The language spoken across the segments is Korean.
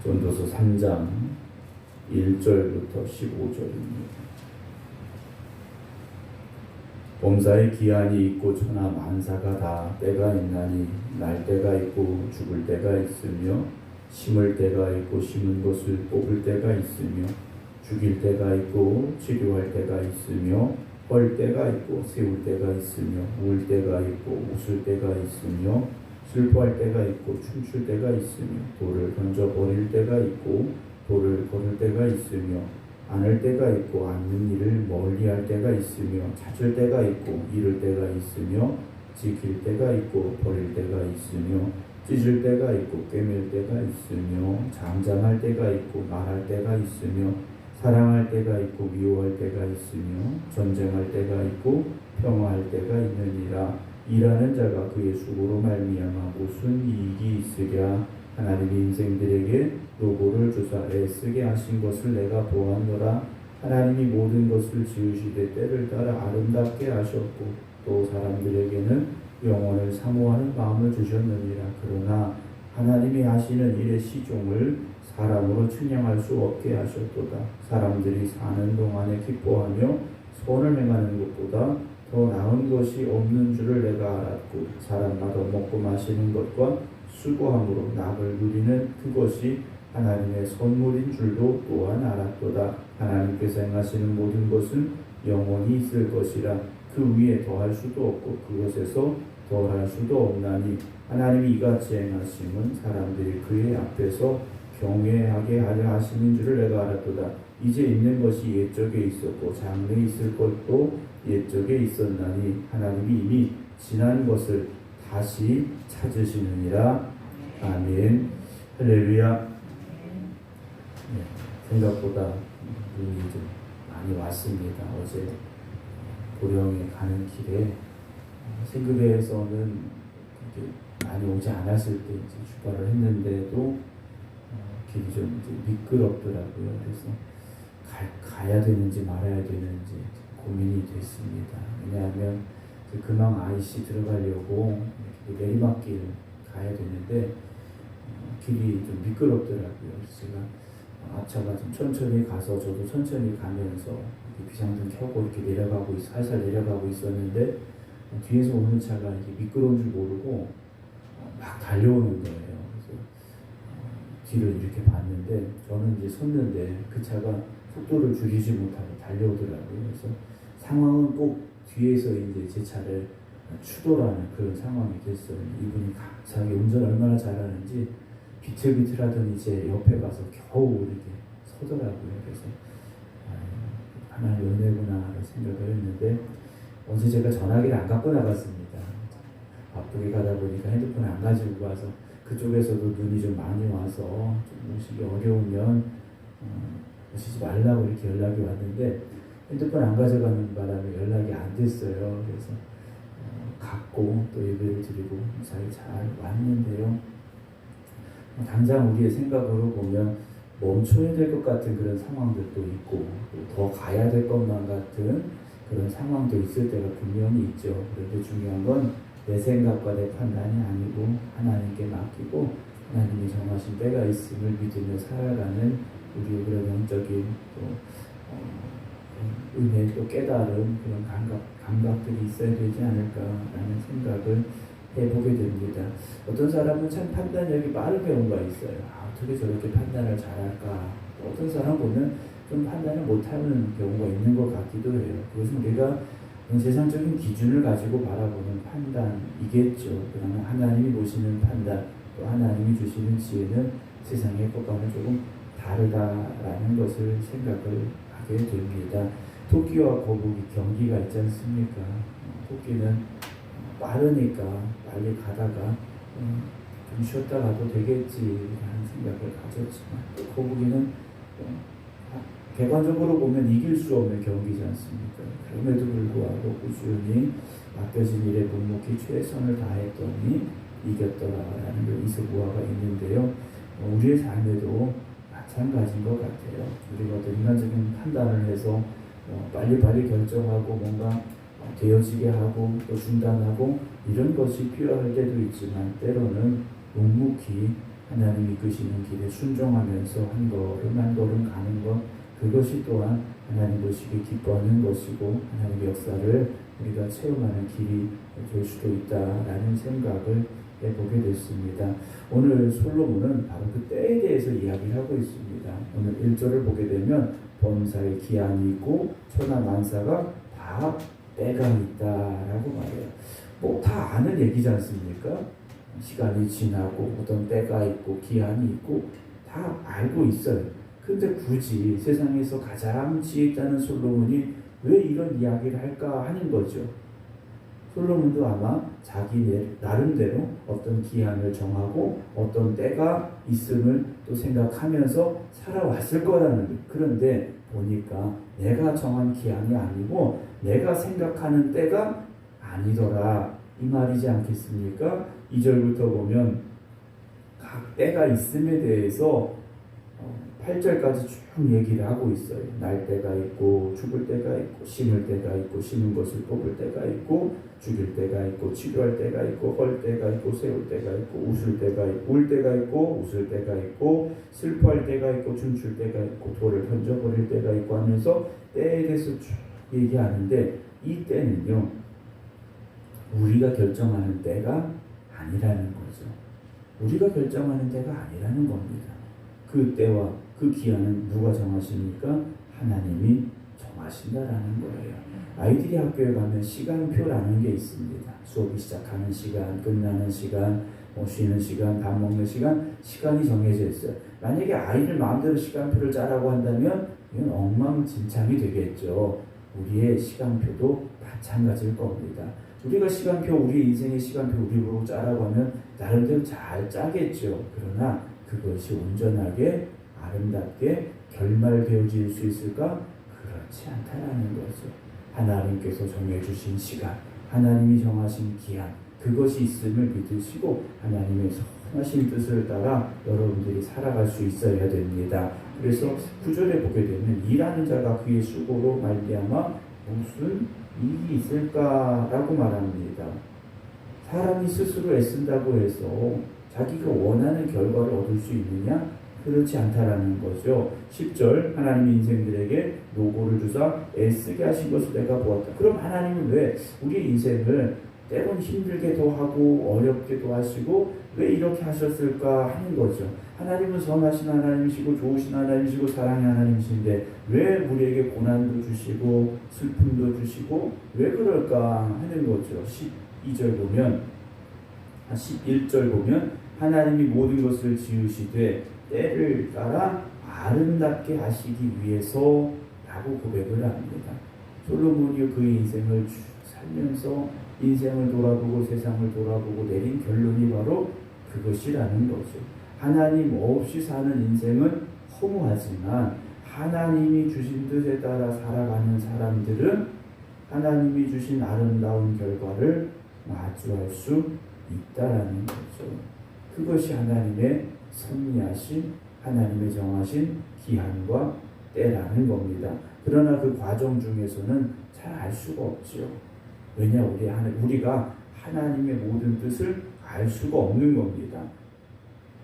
전도서 3장 1절부터 15절입니다. 범사에 기한이 있고 천하 만사가 다 때가 있나니 날 때가 있고 죽을 때가 있으며 심을 때가 있고 심은 것을 뽑을 때가 있으며 죽일 때가 있고 치료할 때가 있으며 헐 때가 있고 세울 때가 있으며 울 때가 있고 웃을 때가 있으며 슬퍼할 때가 있고 춤출 때가 있으며 돌을 던져버릴 때가 있고 돌을 걸을 때가 있으며 안을 때가 있고 앉는 일을 멀리할 때가 있으며 찾을 때가 있고 잃을 때가 있으며 지킬 때가 있고 버릴 때가 있으며 찢을 때가 있고 꿰맬 때가 있으며 잠잠할 때가 있고 말할 때가 있으며 사랑할 때가 있고 미워할 때가 있으며 전쟁할 때가 있고 평화할 때가 있느니라. 일하는 자가 그의 수고로 말미암아 무슨 이익이 있으랴. 하나님이 인생들에게 노고를 주사 애쓰게 하신 것을 내가 보았노라. 하나님이 모든 것을 지으시되 때를 따라 아름답게 하셨고 또 사람들에게는 영원을 사모하는 마음을 주셨느니라. 그러나 하나님이 하시는 일의 시종을 사람으로 측량할 수 없게 하셨도다. 사람들이 사는 동안에 기뻐하며 선을 행하는 것보다 더 나은 것이 없는 줄을 내가 알았고 사람마다 먹고 마시는 것과 수고함으로 낙을 누리는 그것이 하나님의 선물인 줄도 또한 알았도다. 하나님께서 행하시는 모든 것은 영원히 있을 것이라. 그 위에 더할 수도 없고 그것에서 덜할 수도 없나니 하나님이 이같이 행하심은 사람들이 그의 앞에서 경외하게 하려 하시는 줄을 내가 알았도다. 이제 있는 것이 옛적에 있었고 장래에 있을 것도 옛적에 있었나니 하나님이 이미 지난 것을 다시 찾으시느니라. 아멘. 할렐루야. 네, 생각보다 눈이 좀 많이 왔습니다. 어제 보령에 가는 길에 생급에서는 많이 오지 않았을 때 이제 출발을 했는데도 길이 좀 이제 미끄럽더라고요. 그래서 가야 되는지 말아야 되는지 고민이 됐습니다. 왜냐하면 금방 IC 들어가려고 내리막길 가야 되는데 길이 좀 미끄럽더라고요. 그래서 제가 앞차가 좀 천천히 가서 저도 천천히 가면서 비상등 켜고 이렇게 내려가고 살살 내려가고 있었는데 뒤에서 오는 차가 이게 미끄러운 줄 모르고 막 달려오는 거예요. 그래서 뒤를 이렇게 봤는데 저는 이제 섰는데 그 차가 속도를 줄이지 못하고 달려오더라고요. 그래서 상황은 꼭 뒤에서 이제 제 차를 추돌하는 그런 상황이 됐어요. 이분이 자기 운전 얼마나 잘하는지 비틀비틀하더니 제 옆에 가서 겨우 이렇게 서더라고요. 그래서 하나님 은혜구나 생각을 했는데 어제 제가 전화기를 안 갖고 나갔습니다. 바쁘게 가다 보니까 핸드폰을 안 가지고 가서 그쪽에서도 눈이 좀 많이 와서 좀 오시기 어려우면 오시지 말라고 이렇게 연락이 왔는데 핸드폰 안 가져가는 바람에 연락이 안 됐어요. 그래서 갔고 또 예배를 드리고 무사히 잘 왔는데요. 당장 우리의 생각으로 보면 멈춰야 될 것 같은 그런 상황들도 있고 더 가야 될 것만 같은 그런 상황도 있을 때가 분명히 있죠. 그런데 중요한 건 내 생각과 내 판단이 아니고 하나님께 맡기고 하나님이 정하신 때가 있음을 믿으며 살아가는 우리의 그런 영적인 또 은혜 또 깨달음 그런 감각들이 있어야 되지 않을까라는 생각을 해보게 됩니다. 어떤 사람은 참 판단력이 빠른 경우가 있어요. 어떻게 저렇게 판단을 잘할까. 어떤 사람 보면 좀 판단을 못하는 경우가 있는 것 같기도 해요. 그것은 우리가 세상적인 기준을 가지고 바라보는 판단이겠죠. 그러나 하나님이 보시는 판단, 또 하나님이 주시는 지혜는 세상의 것과는 조금 다르다라는 것을 생각을 하게 됩니다. 토끼와 거북이 경기가 있지 않습니까? 토끼는 빠르니까 빨리 가다가 좀 쉬었다 가도 되겠지라는 생각을 가졌지만 또 거북이는 객관적으로 보면 이길 수 없는 경기지 않습니까? 그럼에도 불구하고 꾸준히 맡겨진 일에 묵묵히 최선을 다했더니 이겼더라라는 이스보아가 있는데요. 우리의 삶에도 마찬가지인 것 같아요. 우리가 어떤 인간적인 판단을 해서 빨리빨리 결정하고 뭔가 되어지게 하고 또 중단하고 이런 것이 필요할 때도 있지만 때로는 묵묵히 하나님 이끄시는 길에 순종하면서 한 걸음 한 걸음 가는 것, 그것이 또한 하나님 보시기 기뻐하는 것이고 하나님의 역사를 우리가 체험하는 길이 될 수도 있다라는 생각을 해보게 됐습니다. 오늘 솔로몬은 바로 그 때에 대해서 이야기를 하고 있습니다. 오늘 1절을 보게 되면 범사에 기한이 있고 천하만사가 다 때가 있다라고 말해요. 뭐 다 아는 얘기지 않습니까? 시간이 지나고 어떤 때가 있고 기한이 있고 다 알고 있어요. 근데 굳이 세상에서 가장 지혜 있다는 솔로몬이 왜 이런 이야기를 할까 하는 거죠. 솔로몬도 아마 자기 나름대로 어떤 기한을 정하고 어떤 때가 있음을 또 생각하면서 살아왔을 거라는 거예요. 그런데 보니까 내가 정한 기한이 아니고 내가 생각하는 때가 아니더라, 이 말이지 않겠습니까? 2절부터 보면 각 때가 있음에 대해서 8절까지 쭉 얘기를 하고 있어요. 날 때가 있고 죽을 때가 있고 심을 때가 있고 심은 것을 뽑을 때가 있고 죽일 때가 있고 치료할 때가 있고 헐 때가 있고 세울 때가 있고 웃을 때가 있고 울 때가 있고 웃을 때가 있고 슬퍼할 때가 있고 춤출 때가 있고 돌을 던져버릴 때가 있고 하면서 때에 대해서 쭉 얘기하는데, 이 때는요 우리가 결정하는 때가 아니라는 거죠. 우리가 결정하는 때가 아니라는 겁니다. 그 때와 그 기한은 누가 정하십니까? 하나님이 정하신다라는 거예요. 아이들이 학교에 가면 시간표라는 게 있습니다. 수업이 시작하는 시간, 끝나는 시간, 쉬는 시간, 밥 먹는 시간, 시간이 정해져 있어요. 만약에 아이들 마음대로 시간표를 짜라고 한다면 이건 엉망진창이 되겠죠. 우리의 시간표도 마찬가지일 겁니다. 우리가 시간표, 우리 인생의 시간표 우리 보고 짜라고 하면 나름대로 잘 짜겠죠. 그러나 그것이 온전하게 아름답게 결말되어질 수 있을까? 그렇지 않다라는 거죠. 하나님께서 정해주신 시간, 하나님이 정하신 기한, 그것이 있음을 믿으시고 하나님의 선하신 뜻을 따라 여러분들이 살아갈 수 있어야 됩니다. 그래서 9절에 보게 되면 일하는 자가 그의 수고로 말미암아 무슨 이익이 있을까라고 말합니다. 사람이 스스로 애쓴다고 해서 자기가 원하는 결과를 얻을 수 있느냐? 그렇지 않다라는 거죠. 10절 하나님이 인생들에게 노고를 주사 애쓰게 하신 것을 내가 보았다. 그럼 하나님은 왜 우리 인생을 때론 힘들게도 하고 어렵게도 하시고 왜 이렇게 하셨을까 하는 거죠. 하나님은 선하신 하나님이시고 좋으신 하나님이시고 사랑의 하나님이신데 왜 우리에게 고난도 주시고 슬픔도 주시고 왜 그럴까 하는 거죠. 12절 보면 11절 보면 하나님이 모든 것을 지으시되 때를 따라 아름답게 하시기 위해서 라고 고백을 합니다. 솔로몬이 그의 인생을 살면서 인생을 돌아보고 세상을 돌아보고 내린 결론이 바로 그것이라는 거죠. 하나님 없이 사는 인생은 허무하지만 하나님이 주신 뜻에 따라 살아가는 사람들은 하나님이 주신 아름다운 결과를 마주할 수 있다라는 거죠. 그것이 하나님의 섭리하신, 하나님의 정하신 기한과 때라는 겁니다. 그러나 그 과정 중에서는 잘 알 수가 없죠. 왜냐, 우리가 하나님의 모든 뜻을 알 수가 없는 겁니다.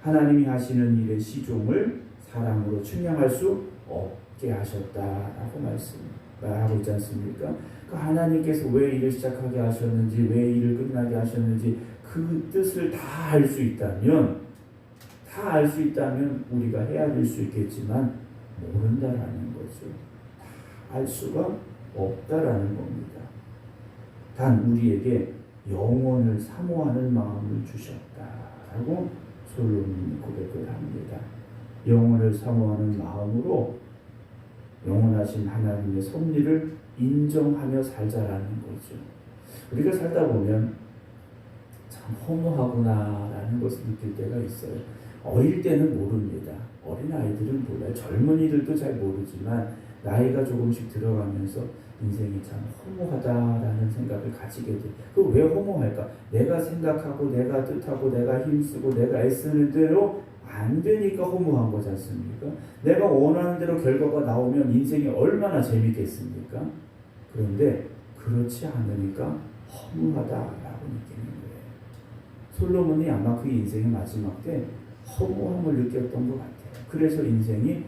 하나님이 하시는 일의 시종을 사람으로 측량할 수 없게 하셨다라고 말씀하고 있지 않습니까? 그 하나님께서 왜 일을 시작하게 하셨는지, 왜 일을 끝나게 하셨는지 그 뜻을 다 알 수 있다면, 우리가 헤아릴 수 있겠지만 모른다라는 거죠. 다 알 수가 없다라는 겁니다. 단 우리에게 영원을 사모하는 마음을 주셨다라고 솔로몬이 고백을 합니다. 영원을 사모하는 마음으로 영원하신 하나님의 섭리를 인정하며 살자라는 거죠. 우리가 살다 보면 참 허무하구나라는 것을 느낄 때가 있어요. 어릴 때는 모릅니다. 어린아이들은 몰라요. 젊은이들도 잘 모르지만 나이가 조금씩 들어가면서 인생이 참 허무하다라는 생각을 가지게 돼요. 그 왜 허무할까? 내가 생각하고 내가 뜻하고 내가 힘쓰고 내가 애쓰는 대로 안 되니까 허무한 거지 않습니까? 내가 원하는 대로 결과가 나오면 인생이 얼마나 재밌겠습니까? 그런데 그렇지 않으니까 허무하다라고 느끼는 거예요. 솔로몬이 아마 그 인생의 마지막 때 허무함을 느꼈던 것 같아요. 그래서 인생이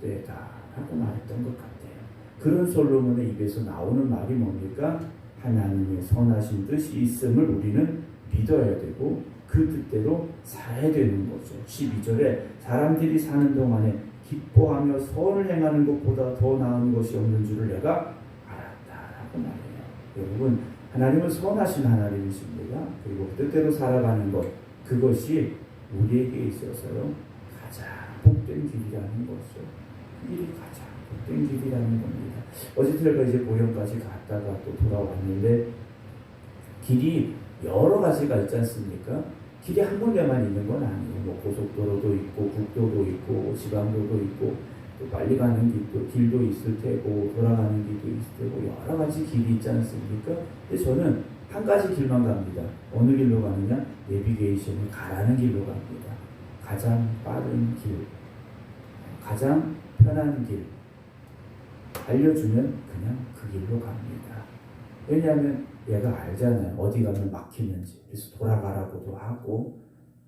헛되다라고 말했던 것 같아요. 그런 솔로몬의 입에서 나오는 말이 뭡니까? 하나님의 선하신 뜻이 있음을 우리는 믿어야 되고 그 뜻대로 살아야 되는 거죠. 12절에 사람들이 사는 동안에 기뻐하며 선을 행하는 것보다 더 나은 것이 없는 줄을 내가 알았다라고 말해요. 여러분, 하나님은 선하신 하나님이십니다. 그리고 뜻대로 살아가는 것, 그것이 우리에게 있어서요 가장 복된 길이라는 거죠. 길이 가장 복된 길이라는 겁니다. 어제 제가 이제 보령까지 갔다가 또 돌아왔는데 길이 여러 가지가 있지 않습니까? 길이 한 군데만 있는 건 아니에요. 뭐 고속도로도 있고 국도도 있고 지방도도 있고 또 빨리 가는 길도 있을 테고 돌아가는 길도 있을 테고 여러 가지 길이 있지 않습니까? 근데 저는 한 가지 길만 갑니다. 어느 길로 가느냐? 내비게이션이 가라는 길로 갑니다. 가장 빠른 길, 가장 편한 길 알려주면 그냥 그 길로 갑니다. 왜냐하면 얘가 알잖아요. 어디 가면 막히는지. 그래서 돌아가라고도 하고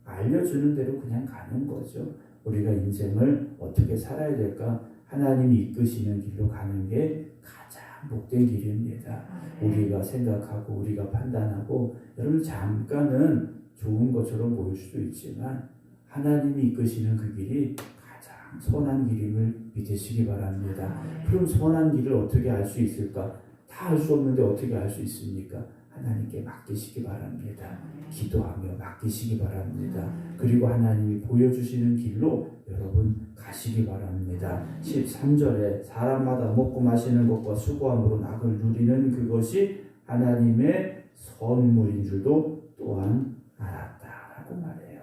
알려주는 대로 그냥 가는 거죠. 우리가 인생을 어떻게 살아야 될까? 하나님이 이끄시는 길로 가는 게 가장 복된 길입니다. 우리가 생각하고 우리가 판단하고 여러분 잠깐은 좋은 것처럼 보일 수도 있지만 하나님이 이끄시는 그 길이 가장 선한 길임을 믿으시기 바랍니다. 그럼 선한 길을 어떻게 알 수 있을까? 다 알 수 없는데 어떻게 알 수 있습니까? 하나님께 맡기시기 바랍니다. 기도하며 맡기시기 바랍니다. 그리고 하나님이 보여주시는 길로 여러분 가시기 바랍니다. 13절에 사람마다 먹고 마시는 것과 수고함으로 낙을 누리는 그것이 하나님의 선물인 줄도 또한 알았다라고 말해요.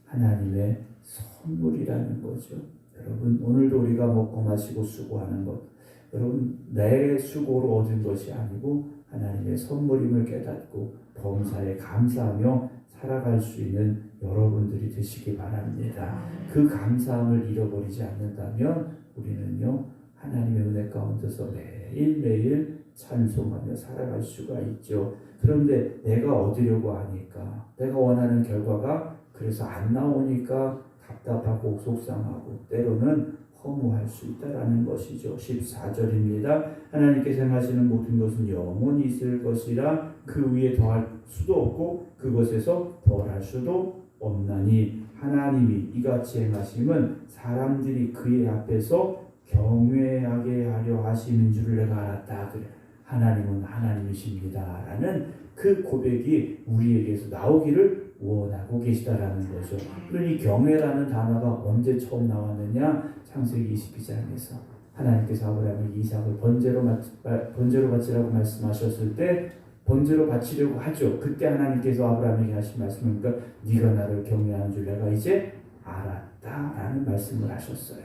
하나님의 선물이라는 거죠. 여러분 오늘도 우리가 먹고 마시고 수고하는 것 여러분 내 수고로 얻은 것이 아니고 하나님의 선물임을 깨닫고 범사에 감사하며 살아갈 수 있는 여러분들이 되시기 바랍니다. 그 감사함을 잃어버리지 않는다면 우리는요 하나님의 은혜 가운데서 매일매일 찬송하며 살아갈 수가 있죠. 그런데 내가 얻으려고 하니까 내가 원하는 결과가 그래서 안 나오니까 답답하고 속상하고 때로는 허무할 수 있다라는 것이죠. 14절입니다. 하나님께서 행하시는 모든 것은 영원히 있을 것이라 그 위에 더할 수도 없고 그것에서 덜할 수도 없나니 하나님이 이같이 행하심은 사람들이 그의 앞에서 경외하게 하려 하시는 줄을 내가 알았다. 그래. 하나님은 하나님이십니다. 라는 그 고백이 우리에게서 나오기를 원하고 계시다라는 거죠. 그러니 경외라는 단어가 언제 처음 나왔느냐? 창세기 22장에서 하나님께서 아브라함에게 이삭을 번제로 바치라고 말씀하셨을 때 번제로 바치려고 하죠. 그때 하나님께서 아브라함에게 하신 말씀은 네가 나를 경외하는 줄 내가 이제 알았다라는 말씀을 하셨어요.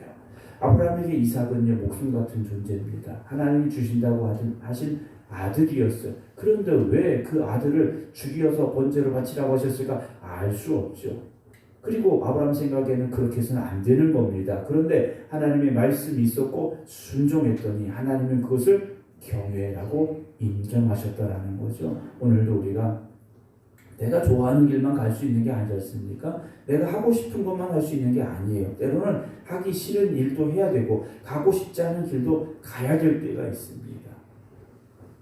아브라함에게 이삭은요 목숨 같은 존재입니다. 하나님이 주신다고 하신 아들이었어요. 그런데 왜 그 아들을 죽여서 번제로 바치라고 하셨을까? 알 수 없죠. 그리고 아브라함 생각에는 그렇게 해서는 안 되는 겁니다. 그런데 하나님의 말씀이 있었고 순종했더니 하나님은 그것을 경외라고 인정하셨다라는 거죠. 오늘도 우리가 내가 좋아하는 길만 갈 수 있는 게 아니지 않습니까? 내가 하고 싶은 것만 할 수 있는 게 아니에요. 때로는 하기 싫은 일도 해야 되고 가고 싶지 않은 길도 가야 될 때가 있습니다.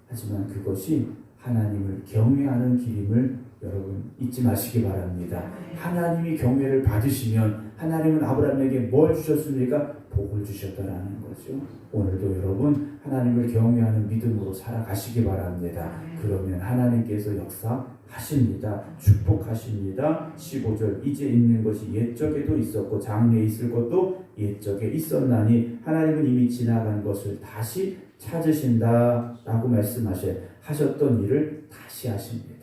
하지만 그것이 하나님을 경외하는 길임을 여러분 잊지 마시기 바랍니다. 하나님이 경외를 받으시면 하나님은 아브라함에게 뭘 주셨습니까? 복을 주셨다라는 거죠. 오늘도 여러분 하나님을 경외하는 믿음으로 살아가시기 바랍니다. 그러면 하나님께서 역사하십니다. 축복하십니다. 15절 이제 있는 것이 옛적에도 있었고 장래에 있을 것도 옛적에 있었나니 하나님은 이미 지나간 것을 다시 찾으신다라고 말씀하셨던 일을 다시 하십니다.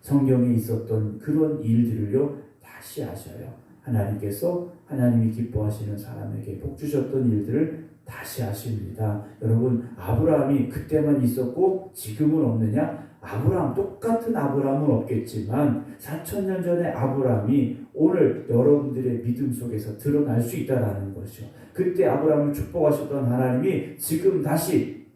성경에 있었던 그런 일들을요 다시 하셔요. 하나님께서 하나님이 기뻐하시는 사람에게 복 주셨던 일들을 다시 하십니다. 여러분 아브라함이 그때만 있었고 지금은 없느냐? 똑같은 아브라함은 없겠지만 4,000년 전에 아브라함이 오늘 여러분들의 믿음 속에서 드러날 수 있다라는 것이죠. 그때 아브라함을 축복하셨던 하나님이 지금 다시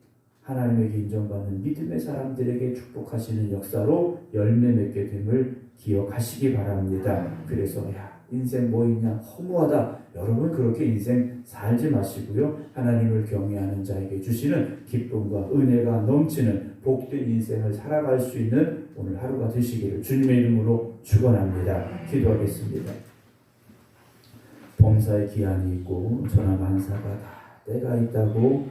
하나님에게 인정받는 믿음의 사람들에게 축복하시는 역사로 열매 맺게 됨을 기억하시기 바랍니다. 그래서 인생 뭐 있냐, 허무하다. 여러분 그렇게 인생 살지 마시고요. 하나님을 경외하는 자에게 주시는 기쁨과 은혜가 넘치는 복된 인생을 살아갈 수 있는 오늘 하루가 되시기를 주님의 이름으로 축원합니다. 기도하겠습니다. 범사에 기한이 있고 천하만사가 다 때가 있다고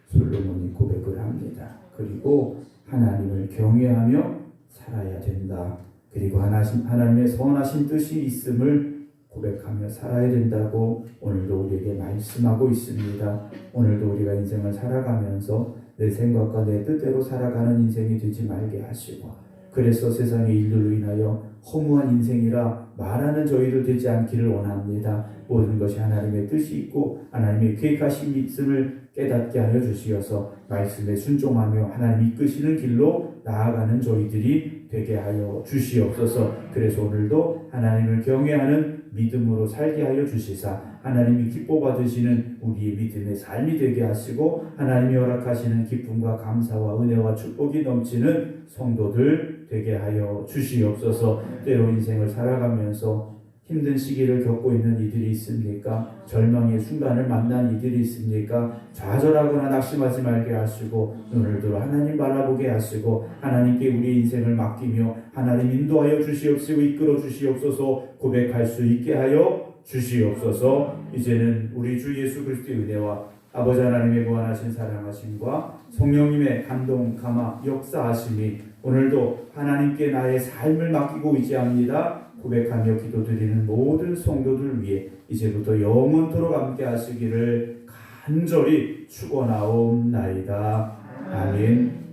솔로몬이 고백을 합니다. 그리고 하나님을 경외하며 살아야 된다. 그리고 하나님의 선하신 뜻이 있음을 고백하며 살아야 된다고 오늘도 우리에게 말씀하고 있습니다. 오늘도 우리가 인생을 살아가면서 내 생각과 내 뜻대로 살아가는 인생이 되지 말게 하시고, 그래서 세상의 일들로 인하여 허무한 인생이라 말하는 저희들 되지 않기를 원합니다. 모든 것이 하나님의 뜻이 있고 하나님의 계획하심이 있음을 깨닫게 하여 주시어서 말씀에 순종하며 하나님 이끄시는 길로 나아가는 저희들이 되게 하여 주시옵소서. 그래서 오늘도 하나님을 경외하는 믿음으로 살게 하여 주시사 하나님이 기뻐 받으시는 우리의 믿음의 삶이 되게 하시고, 하나님이 허락하시는 기쁨과 감사와 은혜와 축복이 넘치는 성도들 되게 하여 주시옵소서. 때로 인생을 살아가면서 힘든 시기를 겪고 있는 이들이 있습니까? 절망의 순간을 만난 이들이 있습니까? 좌절하거나 낙심하지 말게 하시고 눈을 들어 하나님 바라보게 하시고 하나님께 우리 인생을 맡기며 하나님 인도하여 주시옵시고 이끌어 주시옵소서. 고백할 수 있게 하여 주시옵소서. 이제는 우리 주 예수 그리스도의 은혜와 아버지 하나님의 무한하신 사랑하심과 성령님의 감동 감화 역사하심이 오늘도 하나님께 나의 삶을 맡기고 의지합니다 고백하며 기도드리는 모든 성도들 위해 이제부터 영원토록 함께 하시기를 간절히 축원하옵나이다. 아멘.